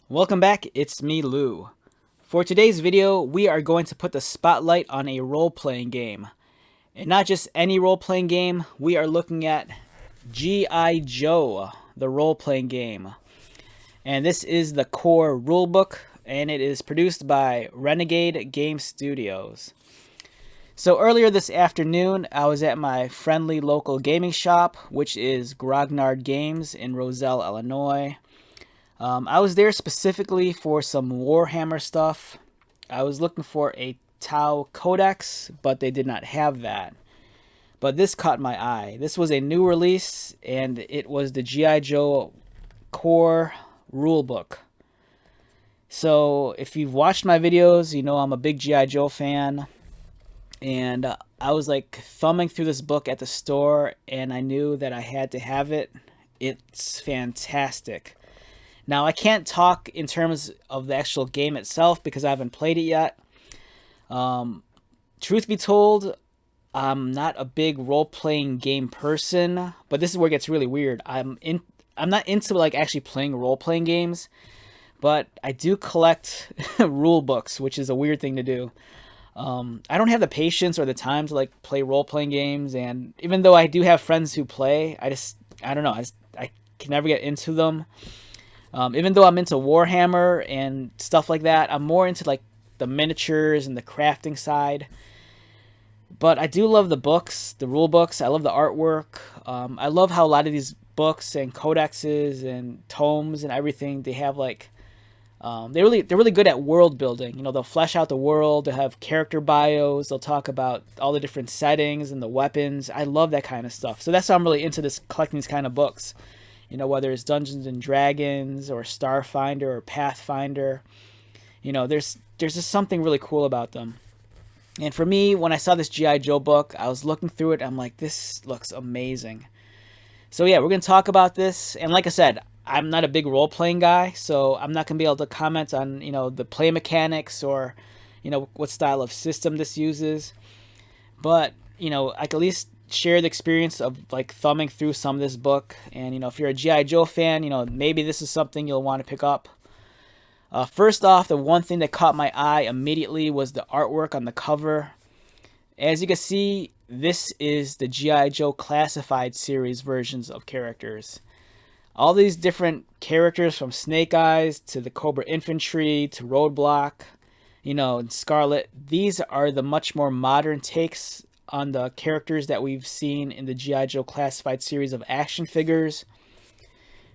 Welcome back, it's me, Lou. For today's video, we are going to put the spotlight on a role-playing game. And not just any role-playing game, we are looking at G.I. Joe, the role-playing game. And this is the core rulebook, and it is produced by Renegade Game Studios. So earlier this afternoon, I was at my friendly local gaming shop, which is Grognard Games in Roselle, Illinois. I was there specifically for some Warhammer stuff. I was looking for a Tau Codex, but they did not have that. But this caught my eye. This was a new release, and it was the G.I. Joe core rulebook. So if you've watched my videos, you know I'm a big G.I. Joe fan. And I was like thumbing through this book at the store, and I knew that I had to have it. It's fantastic. Now, I can't talk in terms of the actual game itself because I haven't played it yet. Truth be told, I'm not a big role-playing game person, but this is where it gets really weird. I'm not into like actually playing role-playing games, but I do collect rule books, which is a weird thing to do. I don't have the patience or the time to like play role-playing games, and even though I do have friends who play, I don't know, I can never get into them. Even though I'm into Warhammer and stuff like that, I'm more into like the miniatures and the crafting side. But I do love the books, the rule books. I love the artwork. I love how a lot of these books and codexes and tomes and everything, they have like they're really good at world building. You know, they'll flesh out the world. They'll have character bios. They'll talk about all the different settings and the weapons. I love that kind of stuff. So that's why I'm really into this, collecting these kind of books. You know, whether it's Dungeons and Dragons or Starfinder or Pathfinder, you know, there's just something really cool about them. And for me, when I saw this G.I. Joe book, I was looking through it. I'm like, this looks amazing. So yeah, we're going to talk about this. And like I said, I'm not a big role-playing guy, so I'm not going to be able to comment on, you know, the play mechanics or, you know, what style of system this uses. But, you know, I can at least share the experience of like thumbing through some of this book. And, you know, if you're a G.I. Joe fan, you know, maybe this is something you'll want to pick up. First off, the one thing that caught my eye immediately was the artwork on the cover. As you can see, this is the G.I. Joe Classified series versions of characters. All these different characters, from Snake Eyes to the Cobra Infantry to Roadblock, you know, and Scarlet, these are the much more modern takes on the characters that we've seen in the G.I. Joe Classified series of action figures.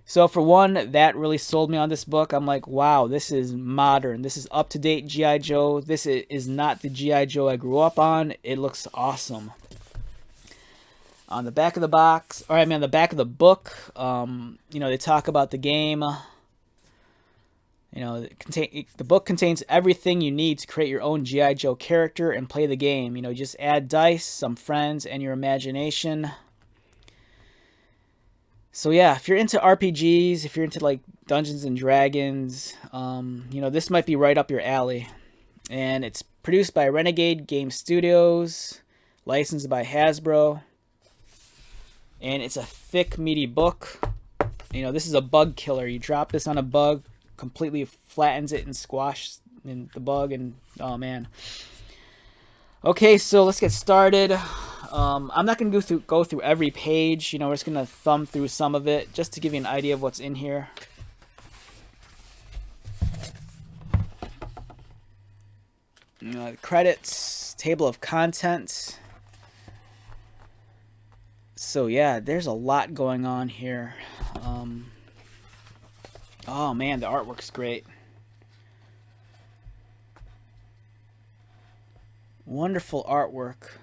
So for one, that really sold me on this book. I'm like, wow, this is modern. This is up-to-date G.I. Joe. This is not the G.I. Joe I grew up on. It looks awesome. On the back of the box, or I mean on the back of the book, you know, they talk about the game. You know, the book contains everything you need to create your own G.I. Joe character and play the game. You know, just add dice, some friends, and your imagination. So yeah, if you're into RPGs, if you're into like Dungeons and Dragons, you know, this might be right up your alley. And it's produced by Renegade Game Studios, licensed by Hasbro. And it's a thick, meaty book. You know, this is a bug killer. You drop this on a bug, completely flattens it and squashes the bug, and oh man. Okay, so let's get started. I'm not going to go through every page. You know, we're just going to thumb through some of it just to give you an idea of what's in here. Credits, table of contents. So yeah, there's a lot going on here. Oh man, the artwork's great. Wonderful artwork.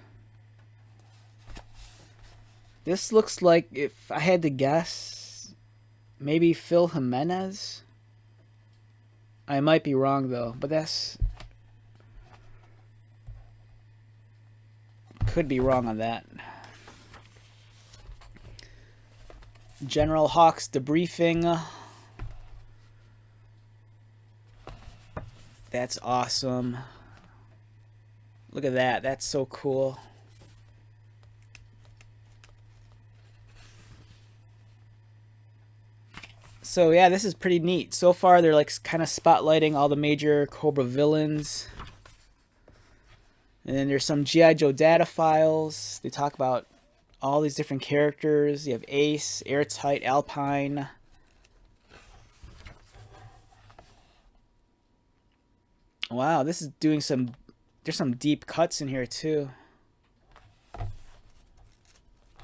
This looks like, if I had to guess, maybe Phil Jimenez. I might be wrong though, but that's... could be wrong on that. General Hawk's debriefing. That's awesome. Look at that. That's so cool. So yeah, this is pretty neat. So far, they're like kind of spotlighting all the major Cobra villains. And then there's some G.I. Joe data files. They talk about all these different characters. You have Ace, Airtight, Alpine. Wow, this is doing some... There's some deep cuts in here, too.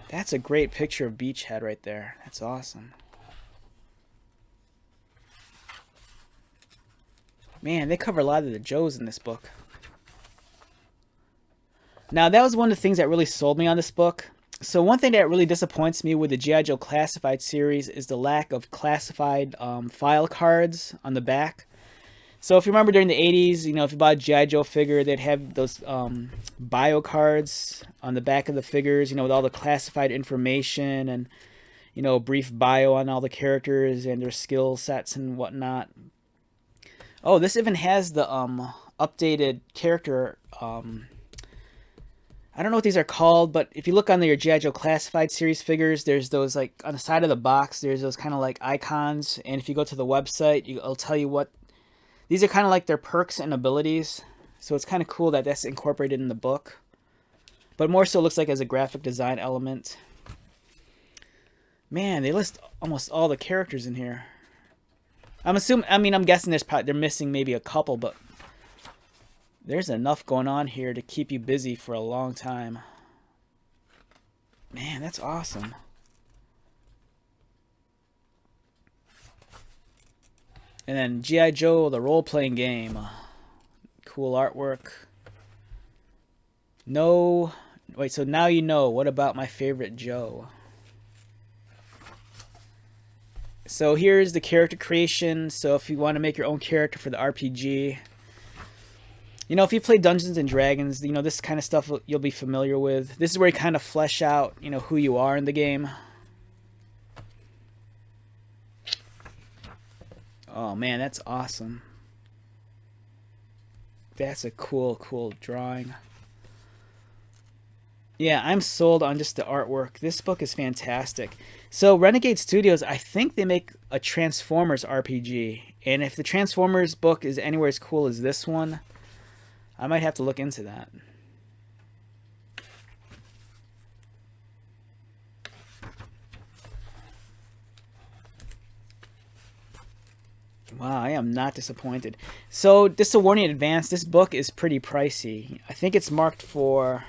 That's a great picture of Beachhead right there. That's awesome. Man, they cover a lot of the Joes in this book. Now, that was one of the things that really sold me on this book. So one thing that really disappoints me with the G.I. Joe Classified series is the lack of classified file cards on the back. So if you remember during the 80s, you know, if you bought a G.I. Joe figure, they'd have those bio cards on the back of the figures, you know, with all the classified information and, you know, a brief bio on all the characters and their skill sets and whatnot. Oh, this even has the updated character... I don't know what these are called, but if you look on your G.I. Joe Classified series figures, there's those, like, on the side of the box, there's those kind of, like, icons. And if you go to the website, it'll tell you what... These are kind of like their perks and abilities. So it's kind of cool that that's incorporated in the book. But more so looks like as a graphic design element. Man, they list almost all the characters in here. I'm guessing they're missing maybe a couple, but... There's enough going on here to keep you busy for a long time. Man, that's awesome. And then G.I. Joe, the role-playing game. Cool artwork. No... Wait, so now you know. What about my favorite Joe? So here's the character creation. So if you want to make your own character for the RPG... You know, if you play Dungeons and Dragons, you know, this kind of stuff you'll be familiar with. This is where you kind of flesh out, you know, who you are in the game. Oh, man, that's awesome. That's a cool drawing. Yeah, I'm sold on just the artwork. This book is fantastic. So, Renegade Studios, I think they make a Transformers RPG. And if the Transformers book is anywhere as cool as this one... I might have to look into that. Wow, I am not disappointed. So, just a warning in advance, this book is pretty pricey. I think it's marked for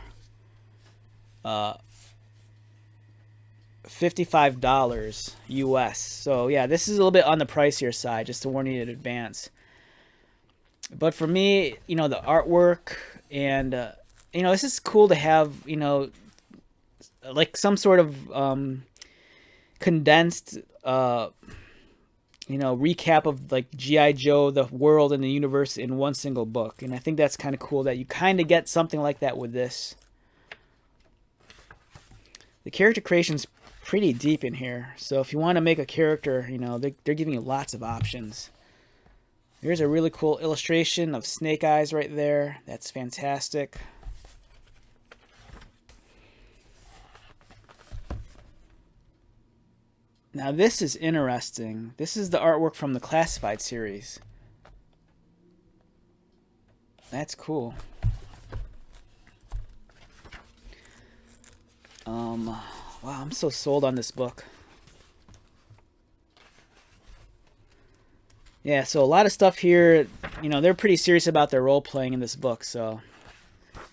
$55 US. So, yeah, this is a little bit on the pricier side, just to warn you in advance. But for me, you know, the artwork and, you know, this is cool to have, you know, like some sort of condensed, you know, recap of like G.I. Joe, the world and the universe in one single book. And I think that's kind of cool that you kind of get something like that with this. The character creation's pretty deep in here. So if you want to make a character, you know, they're giving you lots of options. Here's a really cool illustration of Snake Eyes right there. That's fantastic. Now this is interesting. This is the artwork from the Classified series. That's cool. Wow, I'm so sold on this book. Yeah, so a lot of stuff here, you know, they're pretty serious about their role-playing in this book, so,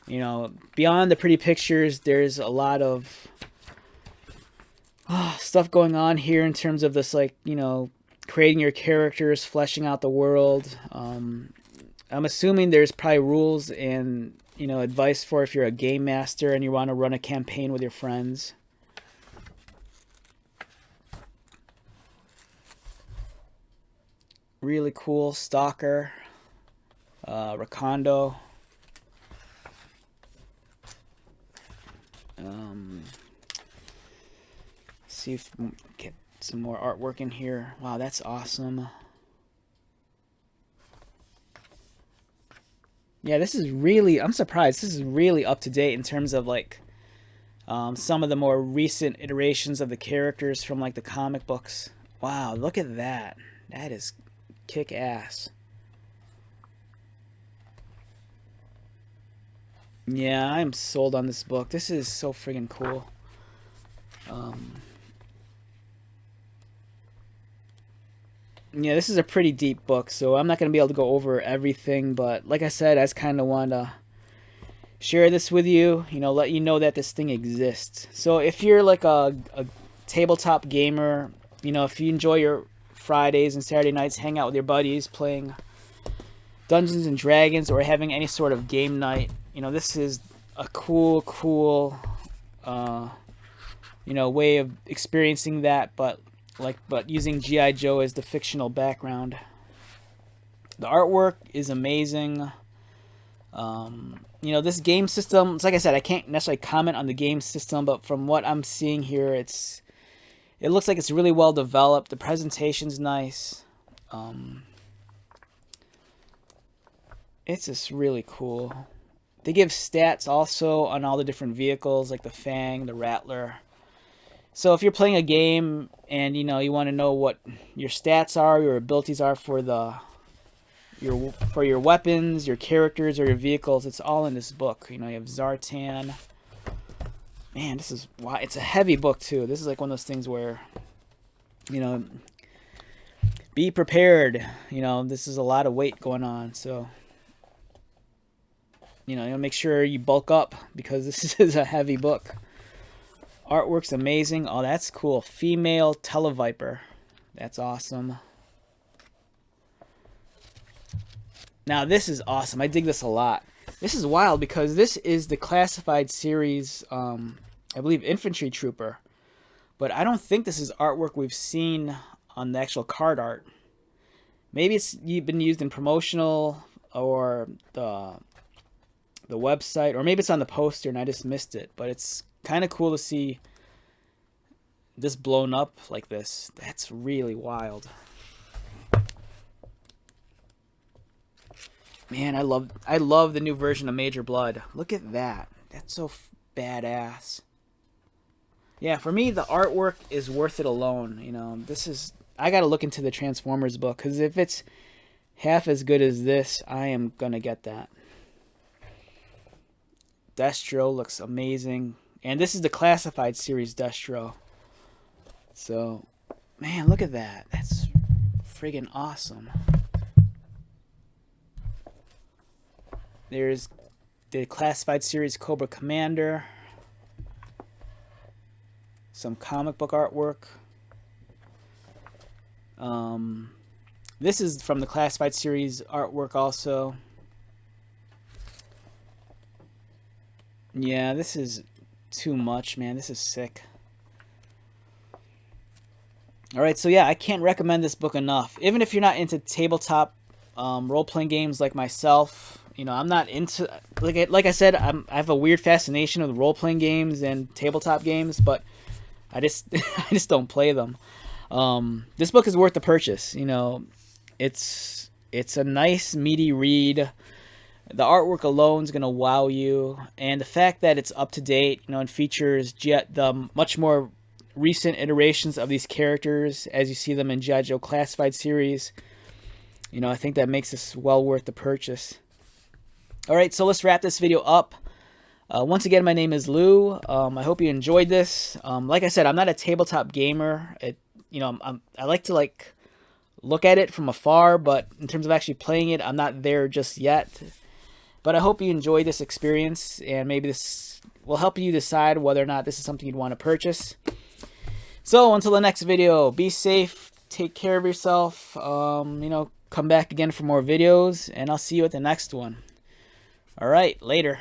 you know, beyond the pretty pictures, there's a lot of stuff going on here in terms of this, like, you know, creating your characters, fleshing out the world. I'm assuming there's probably rules and, you know, advice for if you're a game master and you want to run a campaign with your friends. Really cool Stalker, Rakondo. See if we can get some more artwork in here. Wow, that's awesome. Yeah, this is really, I'm surprised. This is really up to date in terms of like some of the more recent iterations of the characters from like the comic books. Wow, look at that. That is kick ass. Yeah, I'm sold on this book. This is so friggin' cool. Yeah, this is a pretty deep book, so I'm not going to be able to go over everything, but like I said, I just kind of want to share this with you, let you know that this thing exists. So if you're like a tabletop gamer, if you enjoy your Fridays and Saturday nights, hang out with your buddies playing Dungeons and Dragons or having any sort of game night, this is a cool way of experiencing that, but using G.I. Joe as the fictional background. The artwork is amazing. This game system, it's like I said, I can't necessarily comment on the game system, but from what I'm seeing here, it looks like it's really well developed. The presentation's nice. It's just really cool. They give stats also on all the different vehicles, like the Fang, the Rattler. So if you're playing a game and you want to know what your stats are, your abilities are for your weapons, your characters, or your vehicles, it's all in this book. You have Zartan. Man, it's a heavy book too. This is like one of those things where be prepared. This is a lot of weight going on, so make sure you bulk up because this is a heavy book. Artwork's amazing. Oh, that's cool. Female Televiper. That's awesome. Now, this is awesome. I dig this a lot. This is wild because this is the classified series, I believe, Infantry Trooper. But I don't think this is artwork we've seen on the actual card art. Maybe it's been used in promotional or the website, or maybe it's on the poster and I just missed it. But it's kind of cool to see this blown up like this. That's really wild. Man, I love the new version of Major Blood. Look at that. That's so badass. Yeah, for me, the artwork is worth it alone. I got to look into the Transformers book, because if it's half as good as this, I am going to get that. Destro looks amazing. And this is the classified series Destro. So, man, look at that. That's friggin' awesome. There's the classified series Cobra Commander. Some comic book artwork. This is from the classified series artwork also. Yeah, this is too much, man. This is sick. Alright, so yeah, I can't recommend this book enough. Even if you're not into tabletop role-playing games like myself, I'm not into, like I said, I have a weird fascination with role-playing games and tabletop games, but I just I just don't play them. This book is worth the purchase. It's a nice meaty read. The artwork alone is gonna wow you, and the fact that it's up to date, and features the much more recent iterations of these characters as you see them in G.I. Joe Classified series. I think that makes this well worth the purchase. Alright, so let's wrap this video up. Once again, my name is Lou. I hope you enjoyed this. Like I said, I'm not a tabletop gamer. I like to look at it from afar, but in terms of actually playing it, I'm not there just yet. But I hope you enjoyed this experience, and maybe this will help you decide whether or not this is something you'd want to purchase. So until the next video, be safe, take care of yourself, come back again for more videos, and I'll see you at the next one. Alright, later.